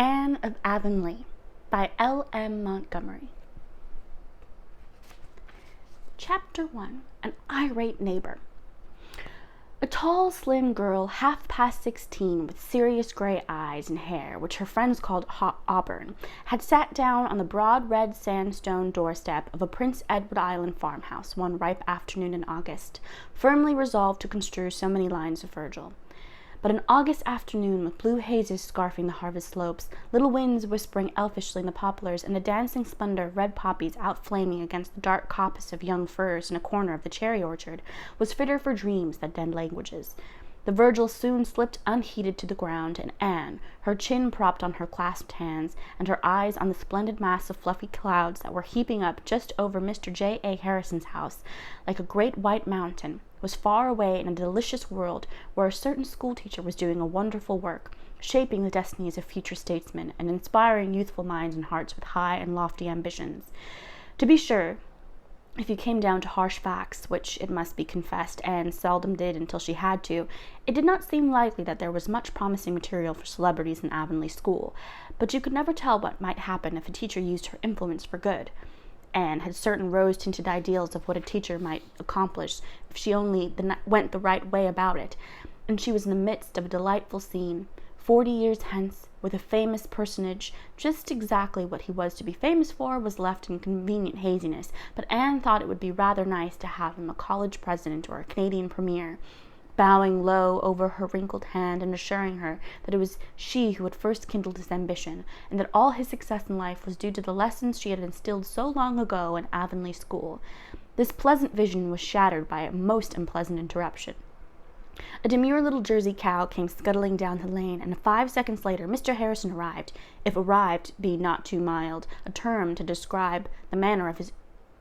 Anne of Avonlea by L.M. Montgomery. Chapter 1. An Irate Neighbor. A tall, slim girl, half past 16, with serious gray eyes and hair, which her friends called auburn, had sat down on the broad red sandstone doorstep of a Prince Edward Island farmhouse one ripe afternoon in August, firmly resolved to construe so many lines of Virgil. But an August afternoon, with blue hazes scarfing the harvest slopes, little winds whispering elfishly in the poplars, and a dancing splendor of red poppies outflaming against the dark coppice of young firs in a corner of the cherry orchard, was fitter for dreams than dead languages. The Virgil soon slipped unheeded to the ground, and Anne, her chin propped on her clasped hands, and her eyes on the splendid mass of fluffy clouds that were heaping up just over Mr. J. A. Harrison's house, like a great white mountain, was far away in a delicious world where a certain schoolteacher was doing a wonderful work, shaping the destinies of future statesmen and inspiring youthful minds and hearts with high and lofty ambitions. To be sure, if you came down to harsh facts, which, it must be confessed, Anne seldom did until she had to, it did not seem likely that there was much promising material for celebrities in Avonlea school, but you could never tell what might happen if a teacher used her influence for good. Anne had certain rose-tinted ideals of what a teacher might accomplish if she only went the right way about it, and she was in the midst of a delightful scene. 40 years hence, with a famous personage, just exactly what he was to be famous for was left in convenient haziness, but Anne thought it would be rather nice to have him a college president or a Canadian premier, bowing low over her wrinkled hand and assuring her that it was she who had first kindled his ambition, and that all his success in life was due to the lessons she had instilled so long ago in Avonlea school. This pleasant vision was shattered by a most unpleasant interruption. A demure little Jersey cow came scuttling down the lane, and 5 seconds later Mr. Harrison arrived, if arrived be not too mild, a term to describe the manner of his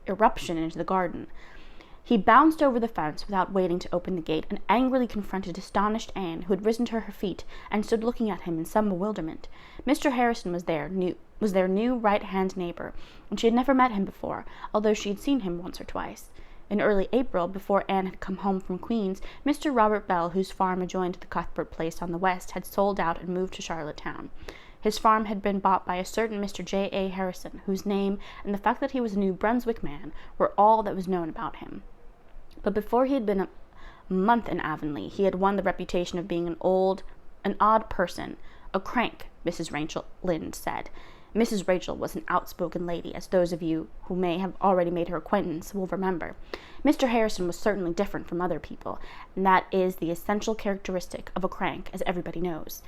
irruption into the garden. He bounced over the fence without waiting to open the gate, and angrily confronted astonished Anne, who had risen to her feet and stood looking at him in some bewilderment. Mr. Harrison was their new right-hand neighbor, and she had never met him before, although she had seen him once or twice. In early April, before Anne had come home from Queens, Mr. Robert Bell, whose farm adjoined the Cuthbert place on the west, had sold out and moved to Charlottetown. His farm had been bought by a certain Mr. J. A. Harrison, whose name and the fact that he was a New Brunswick man were all that was known about him. But before he had been a month in Avonlea, he had won the reputation of being an odd person, a crank, Mrs. Rachel Lynde said. Mrs. Rachel was an outspoken lady, as those of you who may have already made her acquaintance will remember. Mr. Harrison was certainly different from other people, and that is the essential characteristic of a crank, as everybody knows.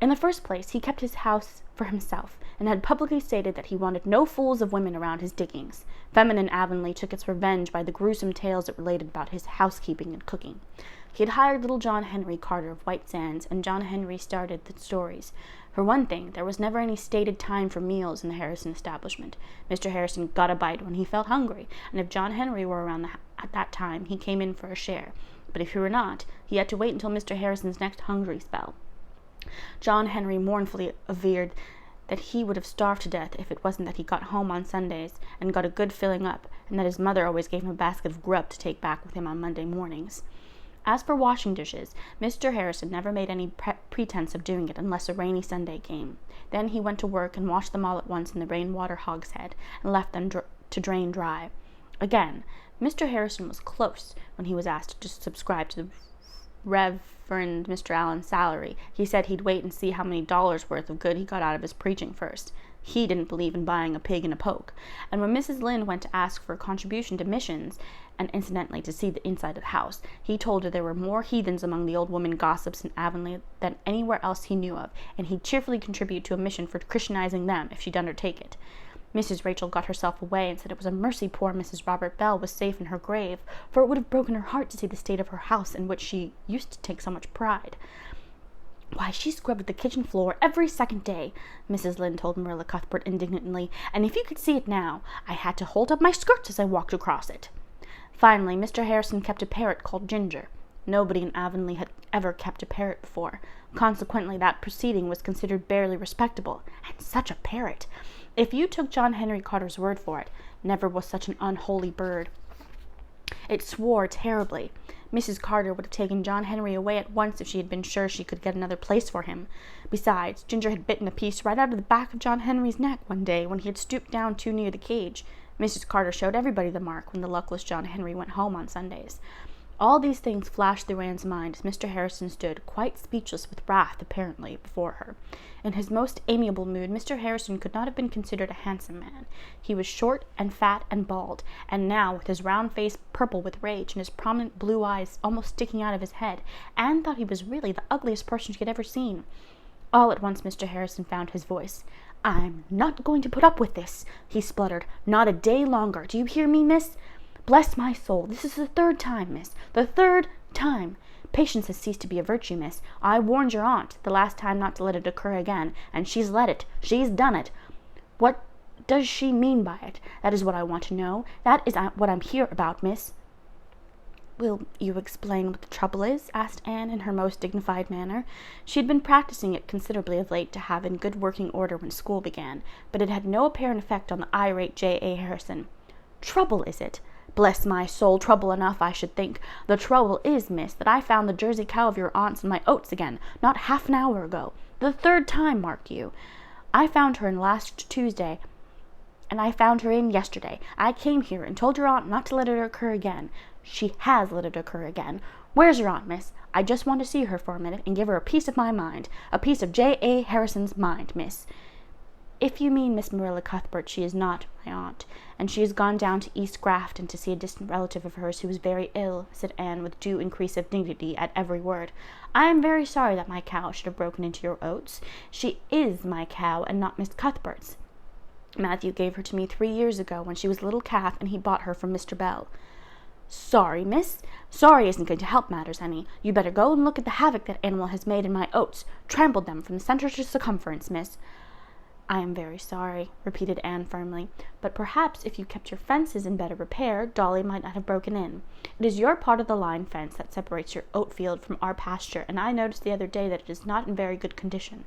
In the first place, he kept his house for himself, and had publicly stated that he wanted no fools of women around his diggings. Feminine Avonlea took its revenge by the gruesome tales it related about his housekeeping and cooking. He had hired little John Henry Carter of White Sands, and John Henry started the stories. For one thing, there was never any stated time for meals in the Harrison establishment. Mr. Harrison got a bite when he felt hungry, and if John Henry were around at that time, he came in for a share. But if he were not, he had to wait until Mr. Harrison's next hungry spell. John Henry mournfully averred that he would have starved to death if it wasn't that he got home on Sundays and got a good filling up, and that his mother always gave him a basket of grub to take back with him on Monday mornings. As for washing dishes, Mr. Harrison never made any pretense of doing it unless a rainy Sunday came. Then he went to work and washed them all at once in the rainwater hogshead, and left them to drain dry. Again, Mr. Harrison was close when he was asked to subscribe to the Reverend Mr. Allen's salary. He said he'd wait and see how many dollars worth of good he got out of his preaching first. He didn't believe in buying a pig in a poke. And when Mrs. Lynde went to ask for a contribution to missions, and incidentally to see the inside of the house, he told her there were more heathens among the old woman gossips in Avonlea than anywhere else he knew of, and he'd cheerfully contribute to a mission for Christianizing them if she'd undertake it. Mrs. Rachel got herself away and said it was a mercy poor Mrs. Robert Bell was safe in her grave, for it would have broken her heart to see the state of her house, in which she used to take so much pride. Why, she scrubbed the kitchen floor every second day, Mrs. Lynde told Marilla Cuthbert indignantly, and if you could see it now, I had to hold up my skirts as I walked across it. Finally, Mr. Harrison kept a parrot called Ginger. Nobody in Avonlea had ever kept a parrot before. Consequently, that proceeding was considered barely respectable. And such a parrot! If you took John Henry Carter's word for it, never was such an unholy bird. It swore terribly. Mrs. Carter would have taken John Henry away at once if she had been sure she could get another place for him. Besides, Ginger had bitten a piece right out of the back of John Henry's neck one day when he had stooped down too near the cage. Mrs. Carter showed everybody the mark when the luckless John Henry went home on Sundays. All these things flashed through Anne's mind as Mr. Harrison stood, quite speechless with wrath, apparently, before her. In his most amiable mood, Mr. Harrison could not have been considered a handsome man. He was short and fat and bald, and now, with his round face purple with rage and his prominent blue eyes almost sticking out of his head, Anne thought he was really the ugliest person she had ever seen. All at once Mr. Harrison found his voice. "I'm not going to put up with this," he spluttered. "Not a day longer. Do you hear me, miss? Bless my soul, this is the third time, miss. The third time. Patience has ceased to be a virtue, miss. I warned your aunt the last time not to let it occur again, and she's let it. She's done it. What does she mean by it? That is what I want to know. That is what I'm here about, miss." "Will you explain what the trouble is?" asked Anne in her most dignified manner. She had been practicing it considerably of late to have in good working order when school began, but it had no apparent effect on the irate J.A. Harrison. "Trouble, is it? Bless my soul, trouble enough, I should think. The trouble is, miss, that I found the Jersey cow of your aunt's in my oats again, not half an hour ago. The third time, mark you. I found her in last Tuesday, and I found her in yesterday. I came here and told your aunt not to let it occur again. She has let it occur again. Where's your aunt, miss? I just want to see her for a minute and give her a piece of my mind, a piece of J.A. Harrison's mind, miss." "If you mean Miss Marilla Cuthbert, she is not my aunt, and she has gone down to East Grafton to see a distant relative of hers who is very ill," said Anne with due increase of dignity at every word. "I am very sorry that my cow should have broken into your oats. She is my cow and not Miss Cuthbert's. Matthew gave her to me 3 years ago when she was a little calf, and he bought her from Mr. Bell." "Sorry, miss? Sorry isn't going to help matters any. You better go and look at the havoc that animal has made in my oats. Trampled them from the center to circumference, miss." "I am very sorry," repeated Anne firmly, "but perhaps if you kept your fences in better repair, Dolly might not have broken in. It is your part of the line fence that separates your oat field from our pasture, and I noticed the other day that it is not in very good condition."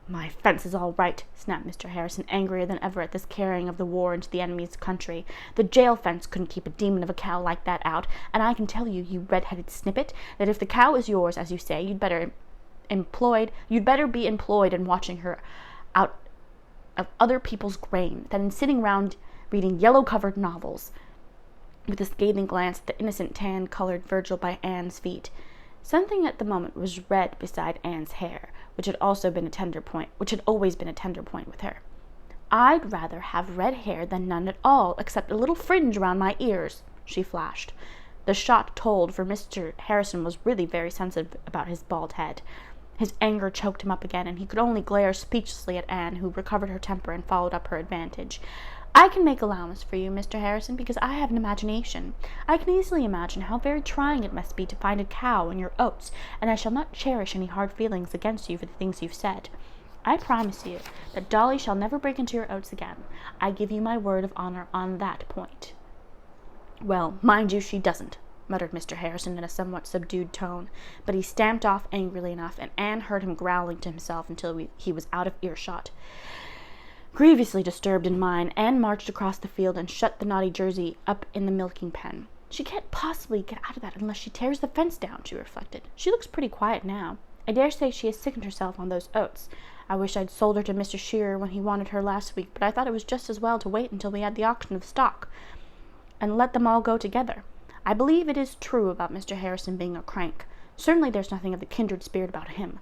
"My fence is all right," snapped Mr. Harrison, angrier than ever at this carrying of the war into the enemy's country. "The jail fence couldn't keep a demon of a cow like that out, and I can tell you, you red-headed snippet, that if the cow is yours, as you say, you'd better be employed in watching her out of other people's grain than in sitting round reading yellow-covered novels," with a scathing glance at the innocent tan-colored Virgil by Anne's feet. Something at the moment was red beside Anne's hair, which had always been a tender point with her. "I'd rather have red hair than none at all, except a little fringe around my ears," she flashed. The shot told, for Mr. Harrison was really very sensitive about his bald head. His anger choked him up again, and he could only glare speechlessly at Anne, who recovered her temper and followed up her advantage. "I can make allowance for you, Mr. Harrison, because I have an imagination. I can easily imagine how very trying it must be to find a cow in your oats, and I shall not cherish any hard feelings against you for the things you've said. I promise you that Dolly shall never break into your oats again. I give you my word of honor on that point." "Well, mind you, she doesn't," muttered Mr. Harrison in a somewhat subdued tone, but he stamped off angrily enough, and Anne heard him growling to himself until he was out of earshot. Grievously disturbed in mind, Anne marched across the field and shut the naughty Jersey up in the milking pen. "She can't possibly get out of that unless she tears the fence down," she reflected. "She looks pretty quiet now. I dare say she has sickened herself on those oats. I wish I'd sold her to Mr. Shearer when he wanted her last week, but I thought it was just as well to wait until we had the auction of stock, and let them all go together. I believe it is true about Mr. Harrison being a crank. Certainly there's nothing of the kindred spirit about him."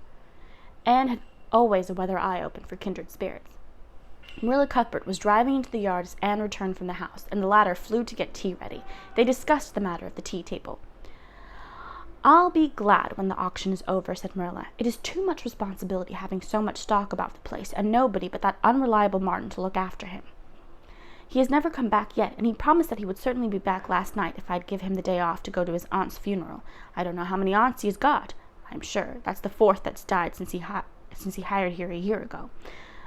Anne had always a weather eye open for kindred spirits. Marilla Cuthbert was driving into the yard as Anne returned from the house, and the latter flew to get tea ready. They discussed the matter at the tea table. "I'll be glad when the auction is over," said Marilla. "It is too much responsibility having so much stock about the place, and nobody but that unreliable Martin to look after him. He has never come back yet, and he promised that he would certainly be back last night if I'd give him the day off to go to his aunt's funeral. I don't know how many aunts he has got, I'm sure. That's the 4th that's died since he hired here a year ago.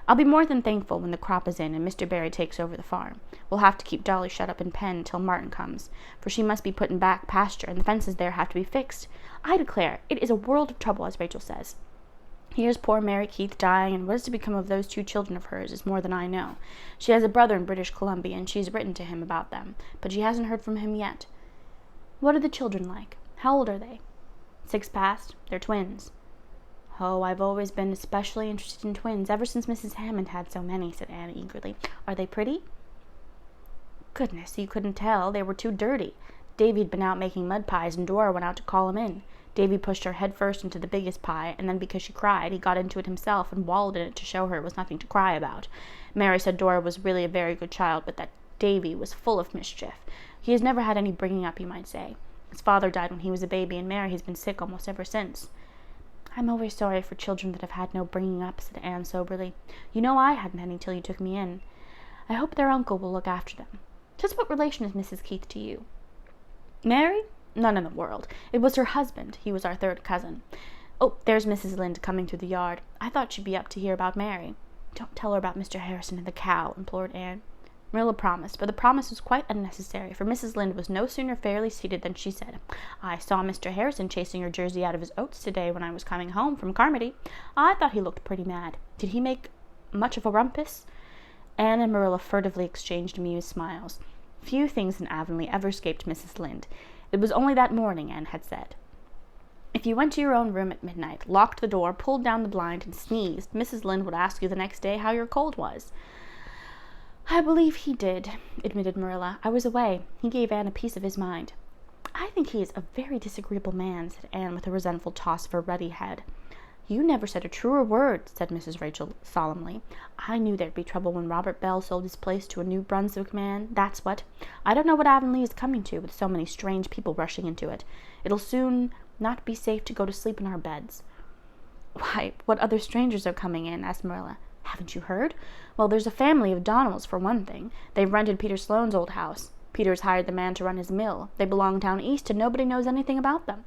I'll be more than thankful when the crop is in and Mr. Barry takes over the farm. We'll have to keep Dolly shut up in pen till Martin comes, for she must be put in back pasture, and the fences there have to be fixed. I declare, it is a world of trouble, as Rachel says. Here's poor Mary Keith dying, and what is to become of those 2 children of hers is more than I know. She has a brother in British Columbia, and she's written to him about them, but she hasn't heard from him yet. What are the children like? How old are they? 6 past. They're twins. Oh, I've always been especially interested in twins, ever since Mrs. Hammond had so many, said Anne eagerly. Are they pretty? Goodness, you couldn't tell. They were too dirty. Davy'd been out making mud pies, and Dora went out to call him in. Davy pushed her head first into the biggest pie, and then because she cried, he got into it himself and wallowed in it to show her it was nothing to cry about. Mary said Dora was really a very good child, but that Davy was full of mischief. He has never had any bringing up, you might say. His father died when he was a baby, and Mary has been sick almost ever since. I'm always sorry for children that have had no bringing up, said Anne soberly. You know I hadn't any till you took me in. I hope their uncle will look after them. Just what relation is Mrs. Keith to you? Mary? None in the world. It was her husband. He was our third cousin. Oh, there's Mrs. Lynde coming through the yard. I thought she'd be up to hear about Mary. Don't tell her about Mr. Harrison and the cow, implored Anne. Marilla promised, but the promise was quite unnecessary, for Mrs. Lynde was no sooner fairly seated than she said, I saw Mr. Harrison chasing your Jersey out of his oats today when I was coming home from Carmody. I thought he looked pretty mad. Did he make much of a rumpus? Anne and Marilla furtively exchanged amused smiles. Few things in Avonlea ever escaped Mrs. Lynde. It was only that morning, Anne had said. If you went to your own room at midnight, locked the door, pulled down the blind, and sneezed, Mrs. Lynde would ask you the next day how your cold was. I believe he did, admitted Marilla. I was away. He gave Anne a piece of his mind. I think he is a very disagreeable man, said Anne with a resentful toss of her ruddy head. You never said a truer word, said Mrs. Rachel solemnly. I knew there'd be trouble when Robert Bell sold his place to a New Brunswick man, that's what. I don't know what Avonlea is coming to, with so many strange people rushing into it. It'll soon not be safe to go to sleep in our beds. Why, what other strangers are coming in? Asked Marilla. Haven't you heard? Well, there's a family of Donnells, for one thing. They've rented Peter Sloane's old house. Peter's hired the man to run his mill. They belong down east, and nobody knows anything about them.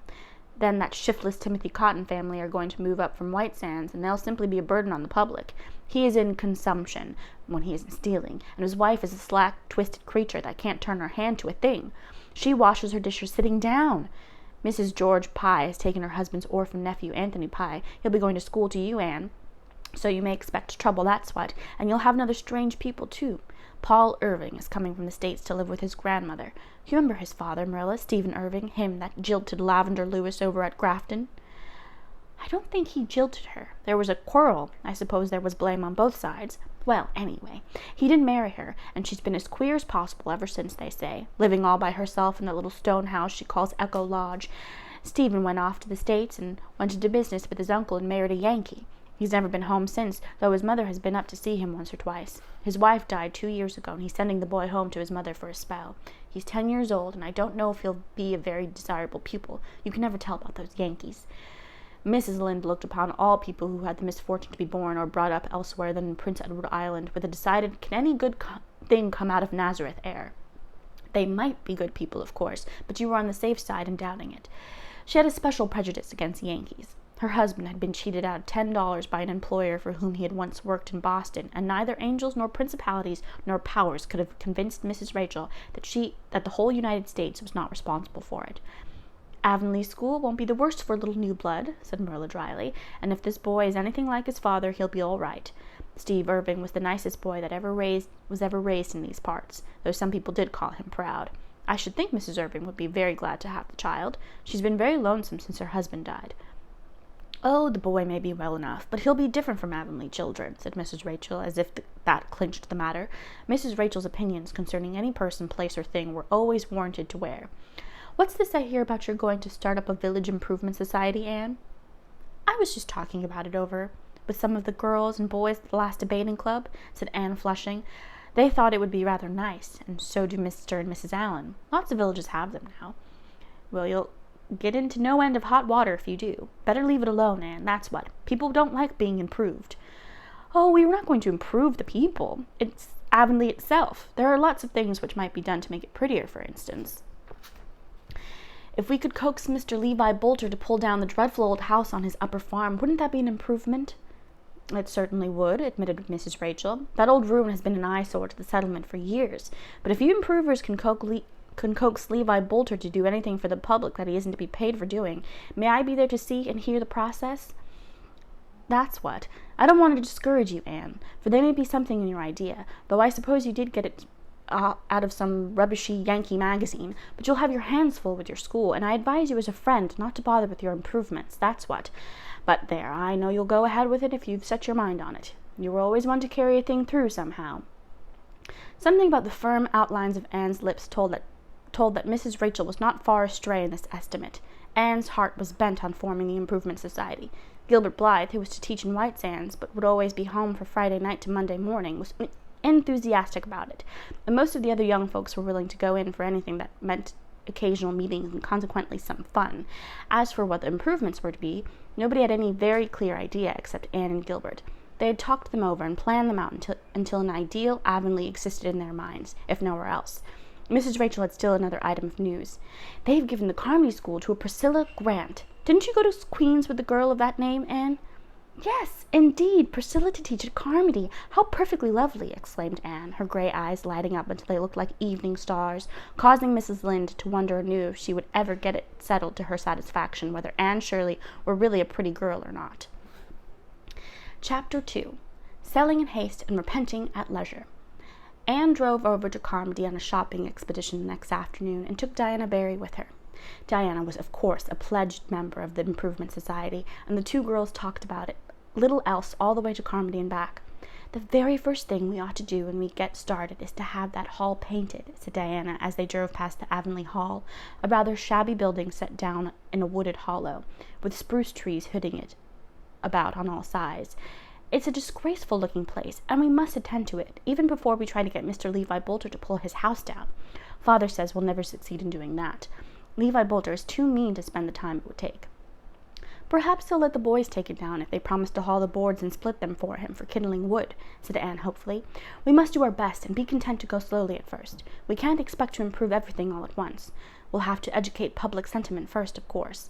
Then that shiftless Timothy Cotton family are going to move up from White Sands, and they'll simply be a burden on the public. He is in consumption, when he isn't stealing, and his wife is a slack, twisted creature that can't turn her hand to a thing. She washes her dishes sitting down. Mrs. George Pye has taken her husband's orphan nephew, Anthony Pye. He'll be going to school to you, Anne. So you may expect trouble, that's what. And you'll have another strange people, too. Paul Irving is coming from the States to live with his grandmother. You remember his father, Marilla, Stephen Irving, him that jilted Lavender Lewis over at Grafton? I don't think he jilted her. There was a quarrel. I suppose there was blame on both sides. Well, anyway, he didn't marry her, and she's been as queer as possible ever since, they say, living all by herself in that little stone house she calls Echo Lodge. Stephen went off to the States and went into business with his uncle and married a Yankee. He's never been home since, though his mother has been up to see him once or twice. His wife died 2 years ago, and he's sending the boy home to his mother for a spell. He's 10 years old, and I don't know if he'll be a very desirable pupil. You can never tell about those Yankees. Mrs. Lynde looked upon all people who had the misfortune to be born or brought up elsewhere than in Prince Edward Island with a decided, can any good thing come out of Nazareth air? They might be good people, of course, but you were on the safe side in doubting it. She had a special prejudice against Yankees. Her husband had been cheated out of $10 by an employer for whom he had once worked in Boston, and neither angels nor principalities nor powers could have convinced Mrs. Rachel that the whole United States was not responsible for it. Avonlea School won't be the worst for little new blood, said Marilla dryly, and if this boy is anything like his father, he'll be all right. Steve Irving was the nicest boy that was ever raised in these parts, though some people did call him proud. I should think Mrs. Irving would be very glad to have the child. She's been very lonesome since her husband died. Oh, the boy may be well enough, but he'll be different from Avonlea children, said Mrs. Rachel, as if that clinched the matter. Mrs. Rachel's opinions concerning any person, place, or thing were always warranted to wear. What's this I hear about your going to start up a village improvement society, Anne? I was just talking about it over with some of the girls and boys at the last debating club, said Anne, flushing. They thought it would be rather nice, and so do Mr. and Mrs. Allen. Lots of villages have them now. Well, you'll get into no end of hot water if you do. Better leave it alone, Anne, that's what. People don't like being improved. Oh, we were not going to improve the people. It's Avonlea itself. There are lots of things which might be done to make it prettier, for instance. If we could coax Mr. Levi Bolter to pull down the dreadful old house on his upper farm, wouldn't that be an improvement? It certainly would, admitted Mrs. Rachel. That old ruin has been an eyesore to the settlement for years. But if you improvers can coax Levi Bolter to do anything for the public that he isn't to be paid for doing, may I be there to see and hear the process? That's what. I don't want to discourage you, Anne, for there may be something in your idea, though I suppose you did get it out of some rubbishy Yankee magazine, but you'll have your hands full with your school, and I advise you as a friend not to bother with your improvements, that's what. But there, I know you'll go ahead with it if you've set your mind on it. You were always one to carry a thing through somehow." Something about the firm outlines of Anne's lips told that Mrs. Rachel was not far astray in this estimate. Anne's heart was bent on forming the Improvement Society. Gilbert Blythe, who was to teach in White Sands, but would always be home for Friday night to Monday morning, was enthusiastic about it, and most of the other young folks were willing to go in for anything that meant occasional meetings and consequently some fun. As for what the improvements were to be, nobody had any very clear idea except Anne and Gilbert. They had talked them over and planned them out until an ideal Avonlea existed in their minds, if nowhere else. Mrs. Rachel had still another item of news. "They've given the Carmody School to a Priscilla Grant. Didn't you go to Queen's with the girl of that name, Anne?" "Yes, indeed, Priscilla to teach at Carmody. How perfectly lovely!" exclaimed Anne, her gray eyes lighting up until they looked like evening stars, causing Mrs. Lynde to wonder anew if she would ever get it settled to her satisfaction whether Anne Shirley were really a pretty girl or not. Chapter 2. Selling in Haste and Repenting at Leisure. Anne drove over to Carmody on a shopping expedition the next afternoon and took Diana Barry with her. Diana was, of course, a pledged member of the Improvement Society, and the two girls talked about it, little else, all the way to Carmody and back. "The very first thing we ought to do when we get started is to have that hall painted," said Diana as they drove past the Avonlea Hall, a rather shabby building set down in a wooded hollow, with spruce trees hooding it about on all sides. "It's a disgraceful-looking place, and we must attend to it, even before we try to get Mr. Levi Bolter to pull his house down. Father says we'll never succeed in doing that. Levi Bolter is too mean to spend the time it would take." "Perhaps he'll let the boys take it down if they promise to haul the boards and split them for him for kindling wood," said Anne hopefully. "We must do our best and be content to go slowly at first. We can't expect to improve everything all at once. We'll have to educate public sentiment first, of course."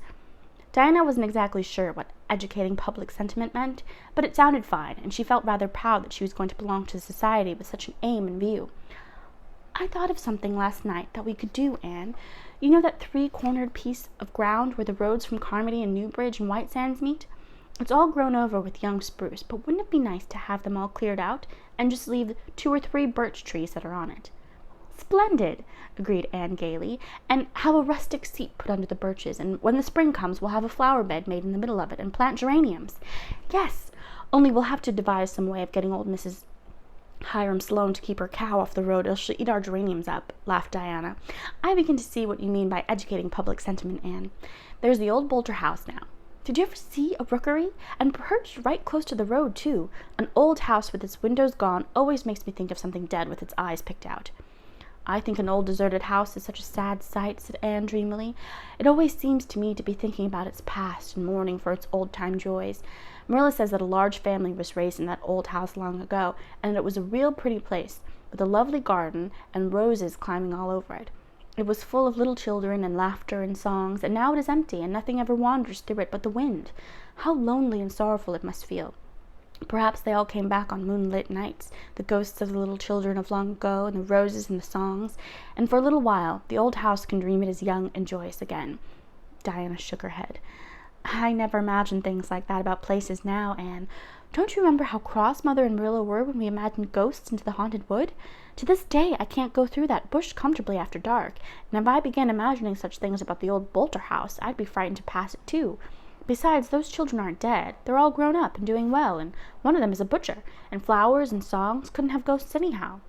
Diana wasn't exactly sure what educating public sentiment meant, but it sounded fine, and she felt rather proud that she was going to belong to society with such an aim in view. "I thought of something last night that we could do, Anne. You know that 3-cornered piece of ground where the roads from Carmody and Newbridge and White Sands meet? It's all grown over with young spruce, but wouldn't it be nice to have them all cleared out and just leave 2 or 3 birch trees that are on it?" "Splendid," agreed Anne gaily, "and have a rustic seat put under the birches, and when the spring comes we'll have a flower bed made in the middle of it and plant geraniums." "Yes, only we'll have to devise some way of getting old Mrs. Hiram Sloane to keep her cow off the road, or she'll eat our geraniums up," laughed Diana. "I begin to see what you mean by educating public sentiment, Anne. There's the old Bolter house now. Did you ever see a rookery? And perched right close to the road, too. An old house with its windows gone always makes me think of something dead with its eyes picked out." "I think an old deserted house is such a sad sight," said Anne dreamily. "It always seems to me to be thinking about its past and mourning for its old-time joys. Marilla says that a large family was raised in that old house long ago, and that it was a real pretty place, with a lovely garden and roses climbing all over it. It was full of little children and laughter and songs, and now it is empty, and nothing ever wanders through it but the wind. How lonely and sorrowful it must feel. Perhaps they all came back on moonlit nights, the ghosts of the little children of long ago, and the roses and the songs, and for a little while the old house can dream it is young and joyous again." Diana shook her head. "I never imagined things like that about places now, Anne. Don't you remember how cross Mother and Marilla were when we imagined ghosts into the haunted wood? To this day I can't go through that bush comfortably after dark, and if I began imagining such things about the old Bolter house, I'd be frightened to pass it too. Besides, those children aren't dead. They're all grown up and doing well, and one of them is a butcher, and flowers and songs couldn't have ghosts anyhow."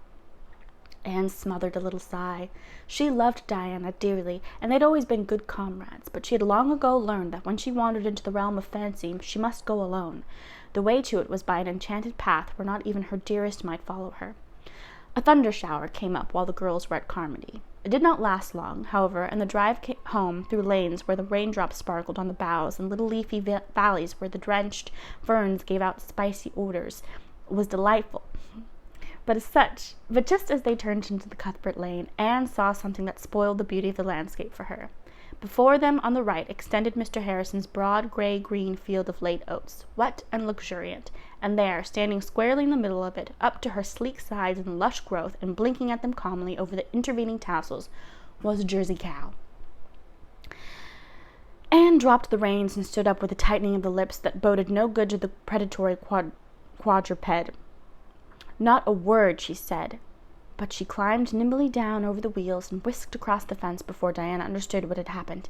Anne smothered a little sigh. She loved Diana dearly, and they'd always been good comrades, but she had long ago learned that when she wandered into the realm of fancy she must go alone. The way to it was by an enchanted path where not even her dearest might follow her. A thunder shower came up while the girls were at Carmody. It did not last long, however, and the drive home through lanes where the raindrops sparkled on the boughs and little leafy valleys where the drenched ferns gave out spicy odors was delightful. But just as they turned into the Cuthbert Lane, Anne saw something that spoiled the beauty of the landscape for her. Before them on the right extended Mr. Harrison's broad gray-green field of late oats, wet and luxuriant, and there, standing squarely in the middle of it, up to her sleek sides and lush growth, and blinking at them calmly over the intervening tassels, was a Jersey cow. Anne dropped the reins and stood up with a tightening of the lips that boded no good to the predatory quadruped. "Not a word," she said, but she climbed nimbly down over the wheels and whisked across the fence before Diana understood what had happened.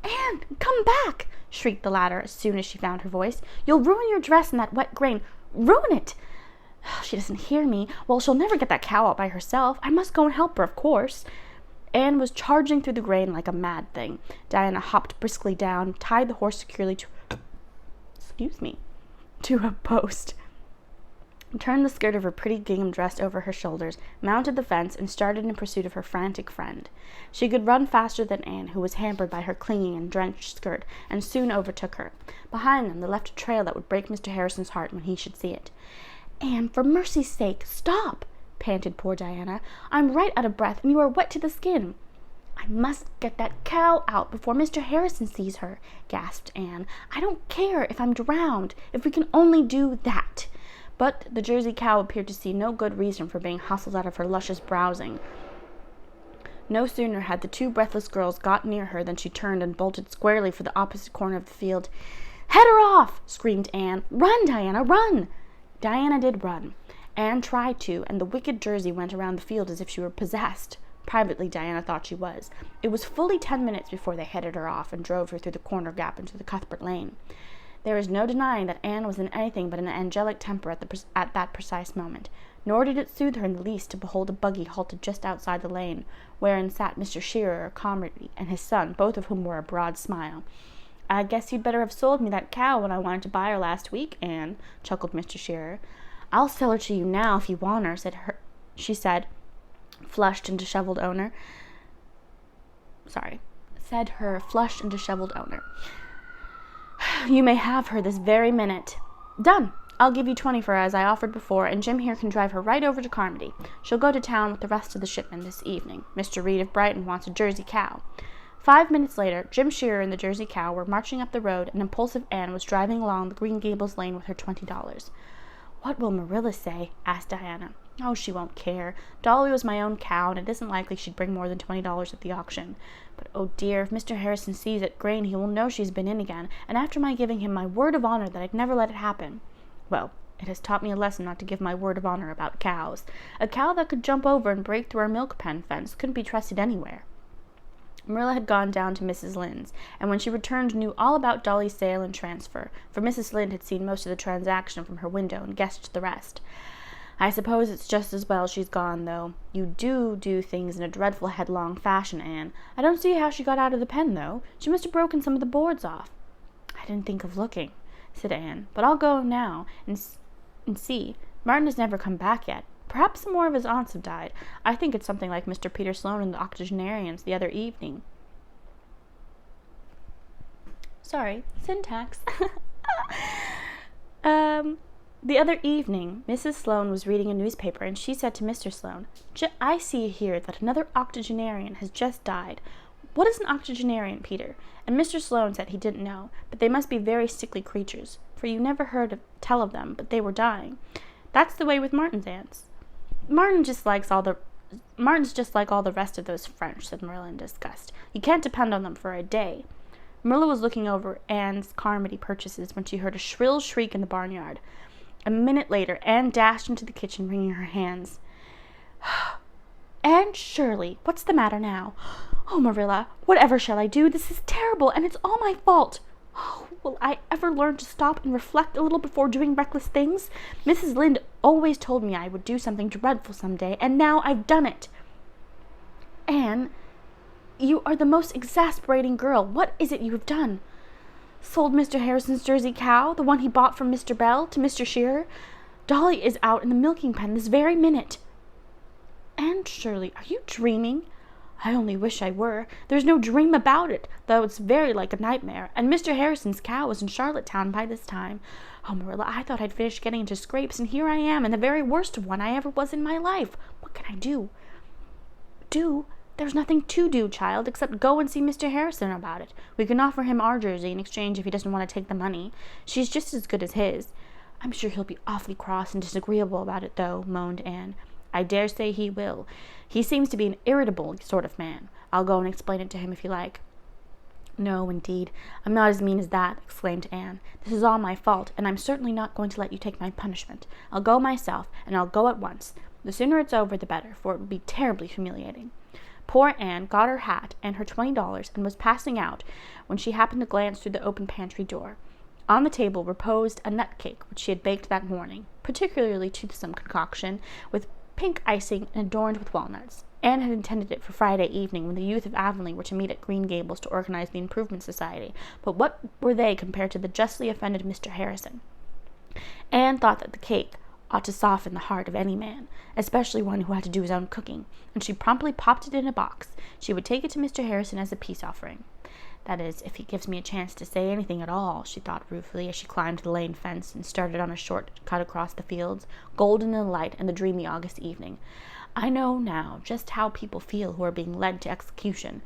"Anne, come back!" shrieked the latter as soon as she found her voice. "You'll ruin your dress in that wet grain. Ruin it! She doesn't hear me. Well, she'll never get that cow out by herself. I must go and help her, of course." Anne was charging through the grain like a mad thing. Diana hopped briskly down, tied the horse securely to a post, turned the skirt of her pretty gingham dress over her shoulders, mounted the fence, and started in pursuit of her frantic friend. She could run faster than Anne, who was hampered by her clinging and drenched skirt, and soon overtook her. Behind them, they left a trail that would break Mr. Harrison's heart when he should see it. "Anne, for mercy's sake, stop!" panted poor Diana. "I'm right out of breath, and you are wet to the skin." "I must get that cow out before Mr. Harrison sees her," gasped Anne. "I don't care if I'm drowned, if we can only do that." But the Jersey cow appeared to see no good reason for being hustled out of her luscious browsing. No sooner had the two breathless girls got near her than she turned and bolted squarely for the opposite corner of the field. "Head her off!" screamed Anne. "Run, Diana, run!" Diana did run. Anne tried to, and the wicked Jersey went around the field as if she were possessed. Privately, Diana thought she was. It was fully 10 minutes before they headed her off and drove her through the corner gap into the Cuthbert Lane. There is no denying that Anne was in anything but an angelic temper at that precise moment, nor did it soothe her in the least to behold a buggy halted just outside the lane, wherein sat Mr. Shearer, Carmody, and his son, both of whom wore a broad smile. "I guess you'd better have sold me that cow when I wanted to buy her last week, Anne," chuckled Mr. Shearer. "I'll sell her to you now if you want her," she said, flushed and disheveled owner. Said her flushed and disheveled owner. "You may have her this very minute." "Done! I'll give you 20 for her as I offered before, and Jim here can drive her right over to Carmody. She'll go to town with the rest of the shipment this evening. Mr. Reed of Brighton wants a Jersey cow." 5 minutes later, Jim Shearer and the Jersey cow were marching up the road, and impulsive Anne was driving along the Green Gables lane with her $20. "What will Marilla say?" asked Diana. "Oh, she won't care. Dolly was my own cow, and it isn't likely she'd bring more than $20 at the auction. But, oh dear, if Mr. Harrison sees that grain, he will know she's been in again, and after my giving him my word of honor that I'd never let it happen. Well, it has taught me a lesson not to give my word of honor about cows. A cow that could jump over and break through our milk pen fence couldn't be trusted anywhere." Marilla had gone down to Mrs. Lynde's, and when she returned knew all about Dolly's sale and transfer, for Mrs. Lynde had seen most of the transaction from her window and guessed the rest. "I suppose it's just as well she's gone, though. You do things in a dreadful headlong fashion, Anne. I don't see how she got out of the pen, though. She must have broken some of the boards off." "I didn't think of looking," said Anne, "but I'll go now and see. Martin has never come back yet. Perhaps some more of his aunts have died. I think it's something like Mr. Peter Sloane and the octogenarians the other evening." Sorry, syntax. The other evening, Mrs. Sloane was reading a newspaper, and she said to Mr. Sloane, "I see here that another octogenarian has just died. What is an octogenarian, Peter?" And Mr. Sloane said he didn't know, but they must be very sickly creatures, for you never heard tell of them, but they were dying. That's the way with Martin's aunts. Martin's just like all the rest of those French," said Marilla in disgust. "You can't depend on them for a day." Marilla was looking over Anne's Carmody purchases when she heard a shrill shriek in the barnyard. A minute later, Anne dashed into the kitchen, wringing her hands. "Anne Shirley, what's the matter now? Oh, Marilla, whatever shall I do? This is terrible, and it's all my fault. Oh, will I ever learn to stop and reflect a little before doing reckless things? Mrs. Lynde always told me I would do something dreadful some day, and now I've done it." "Anne, you are the most exasperating girl. What is it you have done?" "Sold Mr. Harrison's Jersey cow, the one he bought from Mr. Bell, to Mr. Shearer. Dolly is out in the milking pen this very minute." "Anne Shirley, are you dreaming?" "I only wish I were. There's no dream about it, though it's very like a nightmare, and Mr. Harrison's cow is in Charlottetown by this time. Oh, Marilla, I thought I'd finished getting into scrapes, and here I am in the very worst of one I ever was in my life. What can I do?" "Do? There's nothing to do, child, except go and see Mr. Harrison about it. We can offer him our Jersey in exchange if he doesn't want to take the money. She's just as good as his." "I'm sure he'll be awfully cross and disagreeable about it, though," moaned Anne. "I dare say he will. He seems to be an irritable sort of man. I'll go and explain it to him if you like." "No, indeed, I'm not as mean as that," exclaimed Anne. "This is all my fault, and I'm certainly not going to let you take my punishment. I'll go myself, and I'll go at once. The sooner it's over, the better, for it would be terribly humiliating." Poor Anne got her hat and her $20 and was passing out when she happened to glance through the open pantry door. On the table reposed a nut cake which she had baked that morning, particularly toothsome concoction, with pink icing and adorned with walnuts. Anne had intended it for Friday evening, when the youth of Avonlea were to meet at Green Gables to organize the Improvement Society, but what were they compared to the justly offended Mr. Harrison? Anne thought that the cake ought to soften the heart of any man, especially one who had to do his own cooking, and she promptly popped it in a box. She would take it to Mr. Harrison as a peace offering. That is, if he gives me a chance to say anything at all, she thought ruefully as she climbed the lane fence and started on a short cut across the fields, golden in the light and the dreamy August evening. I know now just how people feel who are being led to execution.